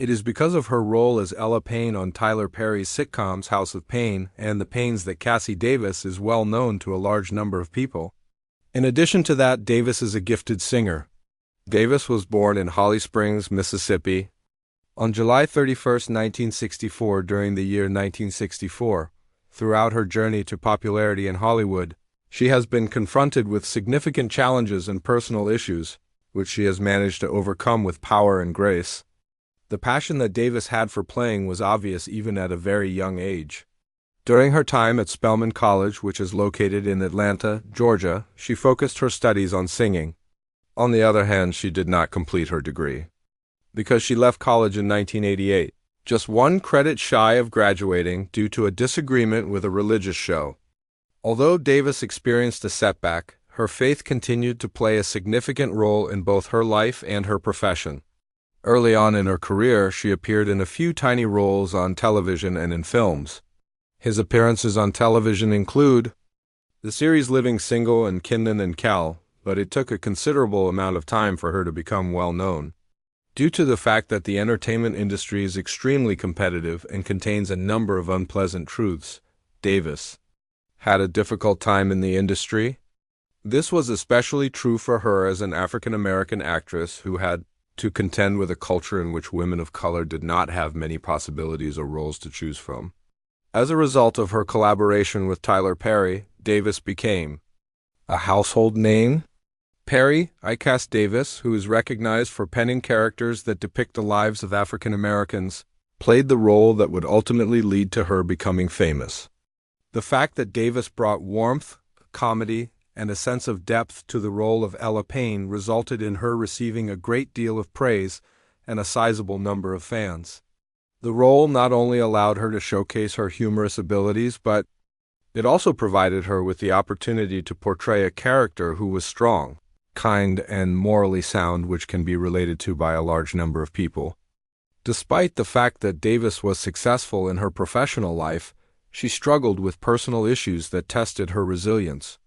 It is because of her role as Ella Payne on Tyler Perry's sitcoms House of Payne and The Paynes that Cassi Davis is well known to a large number of people. In addition to that, Davis is a gifted singer. Davis was born in Holly Springs, Mississippi, on July 31, 1964 during the year 1964. Throughout her journey to popularity in Hollywood, she has been confronted with significant challenges and personal issues, which she has managed to overcome with power and grace. The passion that Davis had for playing was obvious even at a very young age. During her time at Spelman College, which is located in Atlanta, Georgia, she focused her studies on singing. On the other hand, she did not complete her degree, because she left college in 1988, just one credit shy of graduating due to a disagreement with a religious show. Although Davis experienced a setback, her faith continued to play a significant role in both her life and her profession. Early on in her career, she appeared in a few tiny roles on television and in films. His appearances on television include the series Living Single and Kinnan and Kel, but it took a considerable amount of time for her to become well known. Due to the fact that the entertainment industry is extremely competitive and contains a number of unpleasant truths, Davis had a difficult time in the industry. This was especially true for her as an African-American actress who had to contend with a culture in which women of color did not have many possibilities or roles to choose from. As a result of her collaboration with Tyler Perry, Davis became a household name. Perry, Cassi Davis, who is recognized for penning characters that depict the lives of African Americans, played the role that would ultimately lead to her becoming famous. The fact that Davis brought warmth, comedy, and a sense of depth to the role of Ella Payne resulted in her receiving a great deal of praise and a sizable number of fans. The role not only allowed her to showcase her humorous abilities, but it also provided her with the opportunity to portray a character who was strong, kind, and morally sound, which can be related to by a large number of people. Despite the fact that Davis was successful in her professional life, she struggled with personal issues that tested her resilience.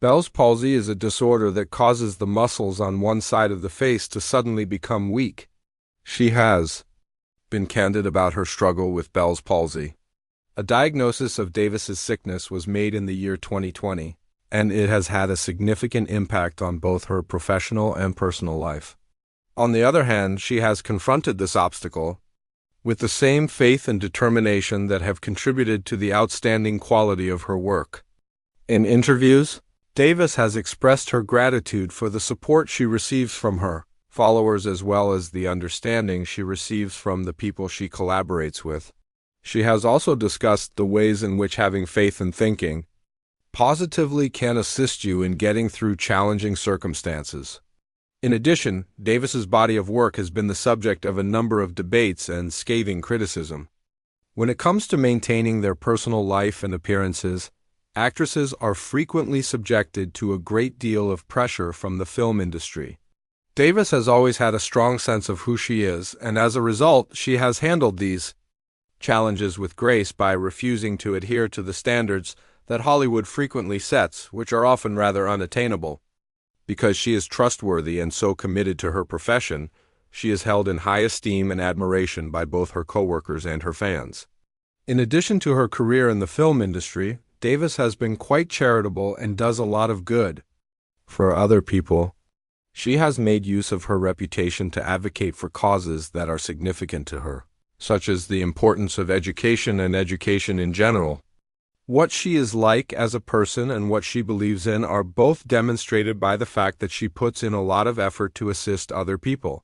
Bell's palsy is a disorder that causes the muscles on one side of the face to suddenly become weak. She has been candid about her struggle with Bell's palsy. A diagnosis of Davis's sickness was made in the year 2020, and it has had a significant impact on both her professional and personal life. On the other hand, she has confronted this obstacle with the same faith and determination that have contributed to the outstanding quality of her work. In interviews, Davis has expressed her gratitude for the support she receives from her followers as well as the understanding she receives from the people she collaborates with. She has also discussed the ways in which having faith and thinking positively can assist you in getting through challenging circumstances. In addition, Davis's body of work has been the subject of a number of debates and scathing criticism. When it comes to maintaining their personal life and appearances, actresses are frequently subjected to a great deal of pressure from the film industry. Davis has always had a strong sense of who she is, and as a result, she has handled these challenges with grace by refusing to adhere to the standards that Hollywood frequently sets, which are often rather unattainable. Because she is trustworthy and so committed to her profession, she is held in high esteem and admiration by both her coworkers and her fans. In addition to her career in the film industry, Davis has been quite charitable and does a lot of good for other people. She has made use of her reputation to advocate for causes that are significant to her, such as the importance of education and education in general. What she is like as a person and what she believes in are both demonstrated by the fact that she puts in a lot of effort to assist other people.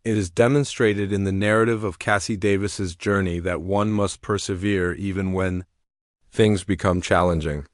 It is demonstrated in the narrative of Cassi Davis's journey that one must persevere even when things become challenging.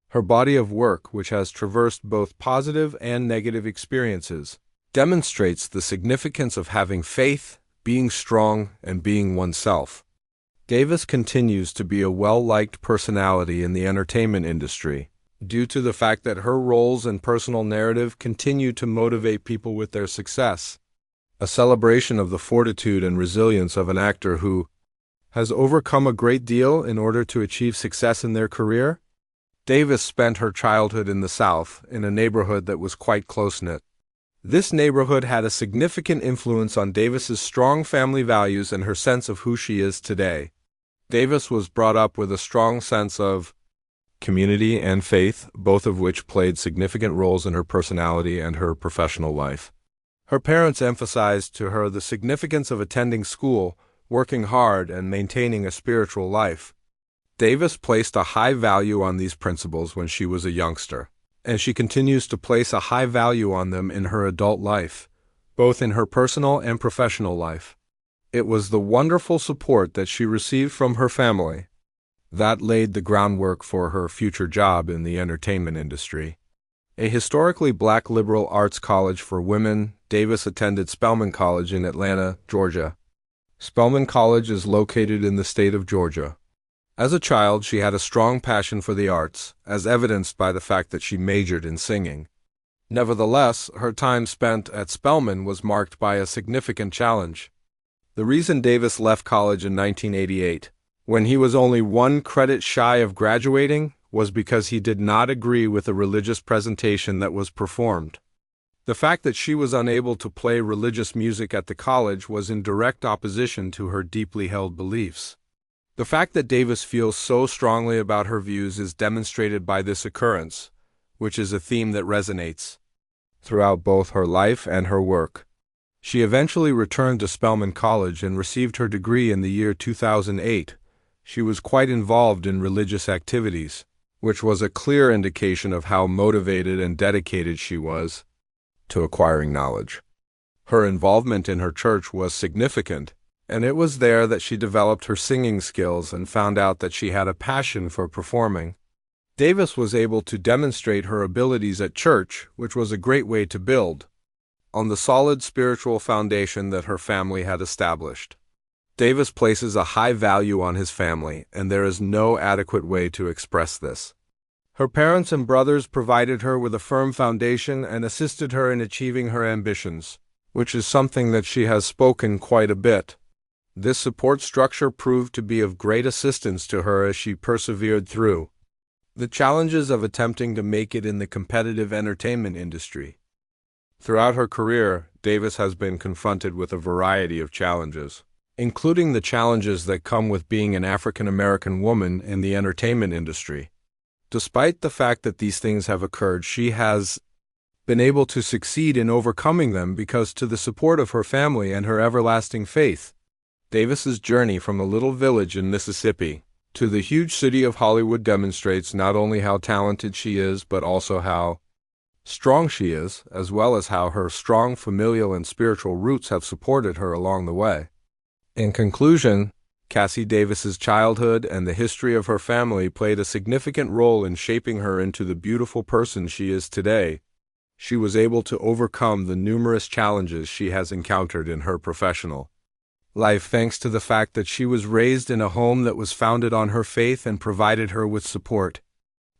Her body of work, which has traversed both positive and negative experiences, demonstrates the significance of having faith, being strong, and being oneself. Davis continues to be a well-liked personality in the entertainment industry, due to the fact that her roles and personal narrative continue to motivate people with their success. A celebration of the fortitude and resilience of an actor who has overcome a great deal in order to achieve success in their career. Davis spent her childhood in the South, in a neighborhood that was quite close-knit. This neighborhood had a significant influence on Davis's strong family values and her sense of who she is today. Davis was brought up with a strong sense of community and faith, both of which played significant roles in her personality and her professional life. Her parents emphasized to her the significance of attending school, working hard, and maintaining a spiritual life. Davis placed a high value on these principles when she was a youngster, and she continues to place a high value on them in her adult life, both in her personal and professional life. It was the wonderful support that she received from her family that laid the groundwork for her future job in the entertainment industry. A historically black liberal arts college for women, Davis attended Spelman College in Atlanta, Georgia. Spelman College is located in the state of Georgia. As a child, she had a strong passion for the arts, as evidenced by the fact that she majored in singing. Nevertheless, her time spent at Spelman was marked by a significant challenge. The reason Davis left college in 1988, when he was only one credit shy of graduating, was because he did not agree with the religious presentation that was performed. The fact that she was unable to play religious music at the college was in direct opposition to her deeply held beliefs. The fact that Davis feels so strongly about her views is demonstrated by this occurrence, which is a theme that resonates throughout both her life and her work. She eventually returned to Spelman College and received her degree in the year 2008. She was quite involved in religious activities, which was a clear indication of how motivated and dedicated she was to acquiring knowledge. Her involvement in her church was significant, and it was there that she developed her singing skills and found out that she had a passion for performing. Davis was able to demonstrate her abilities at church, which was a great way to build on the solid spiritual foundation that her family had established. Davis places a high value on his family, and there is no adequate way to express this. Her parents and brothers provided her with a firm foundation and assisted her in achieving her ambitions, which is something that she has spoken quite a bit. This support structure proved to be of great assistance to her as she persevered through the challenges of attempting to make it in the competitive entertainment industry. Throughout her career, Davis has been confronted with a variety of challenges, including the challenges that come with being an African American woman in the entertainment industry. Despite the fact that these things have occurred, she has been able to succeed in overcoming them because to the support of her family and her everlasting faith. Davis's journey from a little village in Mississippi to the huge city of Hollywood demonstrates not only how talented she is, but also how strong she is, as well as how her strong familial and spiritual roots have supported her along the way. In conclusion, Cassi Davis's childhood and the history of her family played a significant role in shaping her into the beautiful person she is today. She was able to overcome the numerous challenges she has encountered in her professional life thanks to the fact that she was raised in a home that was founded on her faith and provided her with support.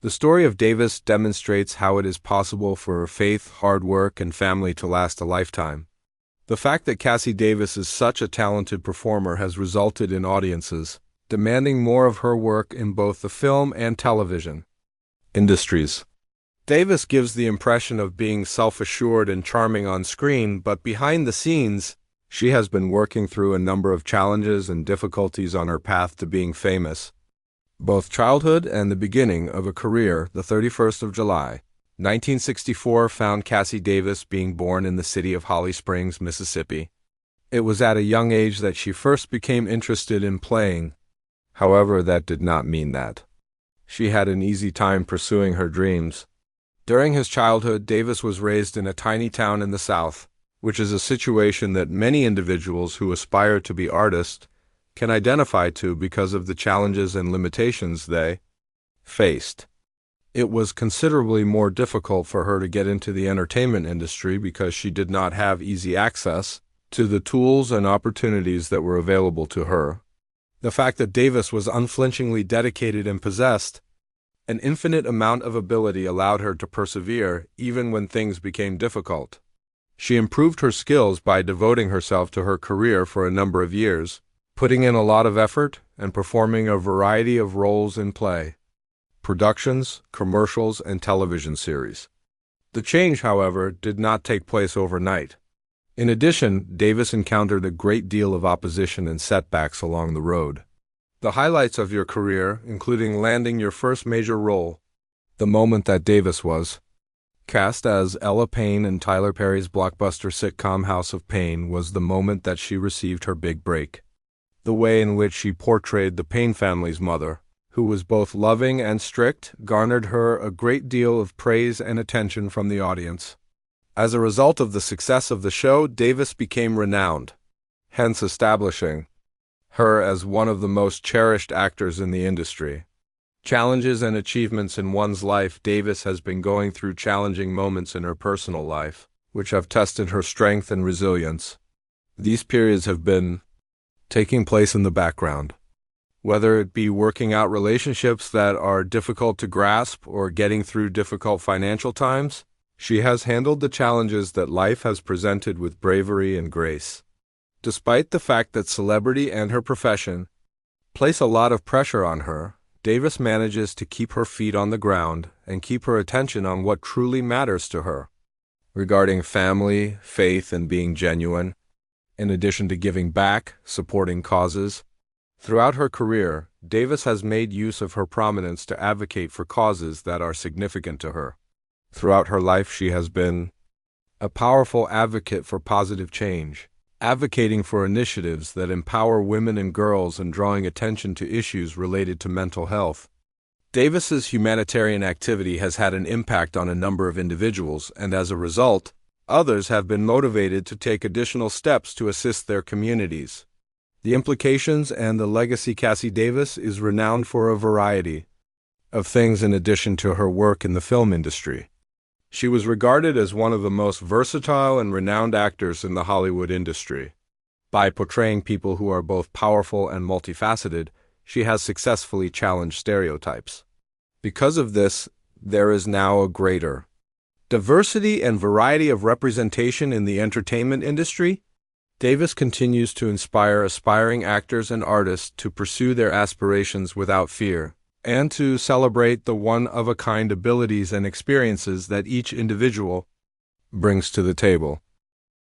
The story of Davis demonstrates how it is possible for faith, hard work, and family to last a lifetime. The fact that Cassi Davis is such a talented performer has resulted in audiences demanding more of her work in both the film and television industries. Davis gives the impression of being self-assured and charming on screen, but behind the scenes, she has been working through a number of challenges and difficulties on her path to being famous. Both childhood and the beginning of a career, the 31st of July, 1964 found Cassi Davis being born in the city of Holly Springs, Mississippi. It was at a young age that she first became interested in playing. However, that did not mean that she had an easy time pursuing her dreams. During his childhood, Davis was raised in a tiny town in the South, which is a situation that many individuals who aspire to be artists can identify to because of the challenges and limitations they faced. It was considerably more difficult for her to get into the entertainment industry because she did not have easy access to the tools and opportunities that were available to her. The fact that Davis was unflinchingly dedicated and possessed an infinite amount of ability allowed her to persevere even when things became difficult. She improved her skills by devoting herself to her career for a number of years, putting in a lot of effort and performing a variety of roles in play, productions, commercials, and television series. The change, however, did not take place overnight. In addition, Davis encountered a great deal of opposition and setbacks along the road. The highlights of your career, including landing your first major role, the moment that Davis was cast as Ella Payne in Tyler Perry's blockbuster sitcom House of Pain, was the moment that she received her big break. The way in which she portrayed the Payne family's mother, who was both loving and strict, garnered her a great deal of praise and attention from the audience. As a result of the success of the show, Davis became renowned, hence establishing her as one of the most cherished actors in the industry. Challenges and achievements in one's life. Davis has been going through challenging moments in her personal life, which have tested her strength and resilience. These periods have been taking place in the background. Whether it be working out relationships that are difficult to grasp or getting through difficult financial times, she has handled the challenges that life has presented with bravery and grace. Despite the fact that celebrity and her profession place a lot of pressure on her, Davis manages to keep her feet on the ground and keep her attention on what truly matters to her, regarding family, faith, and being genuine, in addition to giving back, supporting causes. Throughout her career, Davis has made use of her prominence to advocate for causes that are significant to her. Throughout her life, she has been a powerful advocate for positive change, advocating for initiatives that empower women and girls and drawing attention to issues related to mental health. Davis's humanitarian activity has had an impact on a number of individuals, and as a result, others have been motivated to take additional steps to assist their communities. The implications and the legacy. Cassi Davis is renowned for a variety of things in addition to her work in the film industry. She was regarded as one of the most versatile and renowned actors in the Hollywood industry. By portraying people who are both powerful and multifaceted, she has successfully challenged stereotypes. Because of this, there is now a greater diversity and variety of representation in the entertainment industry. Davis continues to inspire aspiring actors and artists to pursue their aspirations without fear, and to celebrate the one-of-a-kind abilities and experiences that each individual brings to the table.